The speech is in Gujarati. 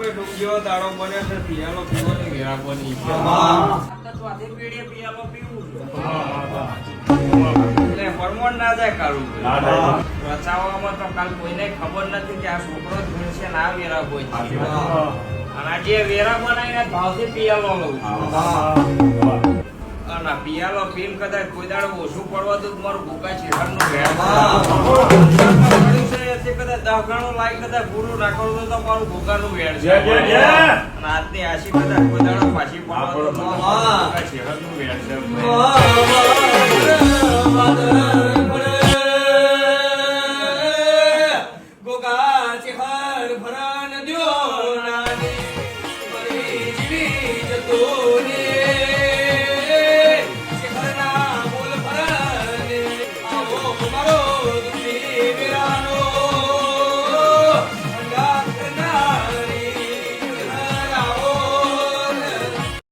ભાઈ ડૂબ જેવો દાડો બને છે પિયાલો પીવાની વેરા બની છે તો આધી પેઢીએ પિયાલો પીવું એટલે હોર્મોન ના જાય કાળું રચાવવામાં તો કાલ કોઈને ખબર નથી કે આ છોકરો જ ભણશે ને આ વેરા કોઈ છે અને આ જે વેરા બનાવીને ભાવથી પિયાલો લઉં છું અને પિયાલો પીન કદાચ કોઈ દાડો ઓછું પડવા તો મારું ભૂકા છેડનું કદાચ 10 ગણું લાઈ કદાચ પૂરું નાખવું તો મારું ભૂકાનું વેડ છે અને આજની આશી કદાચ કોઈ દાડો પાછી પડવા તો ભૂકા છેડનું વેડ છે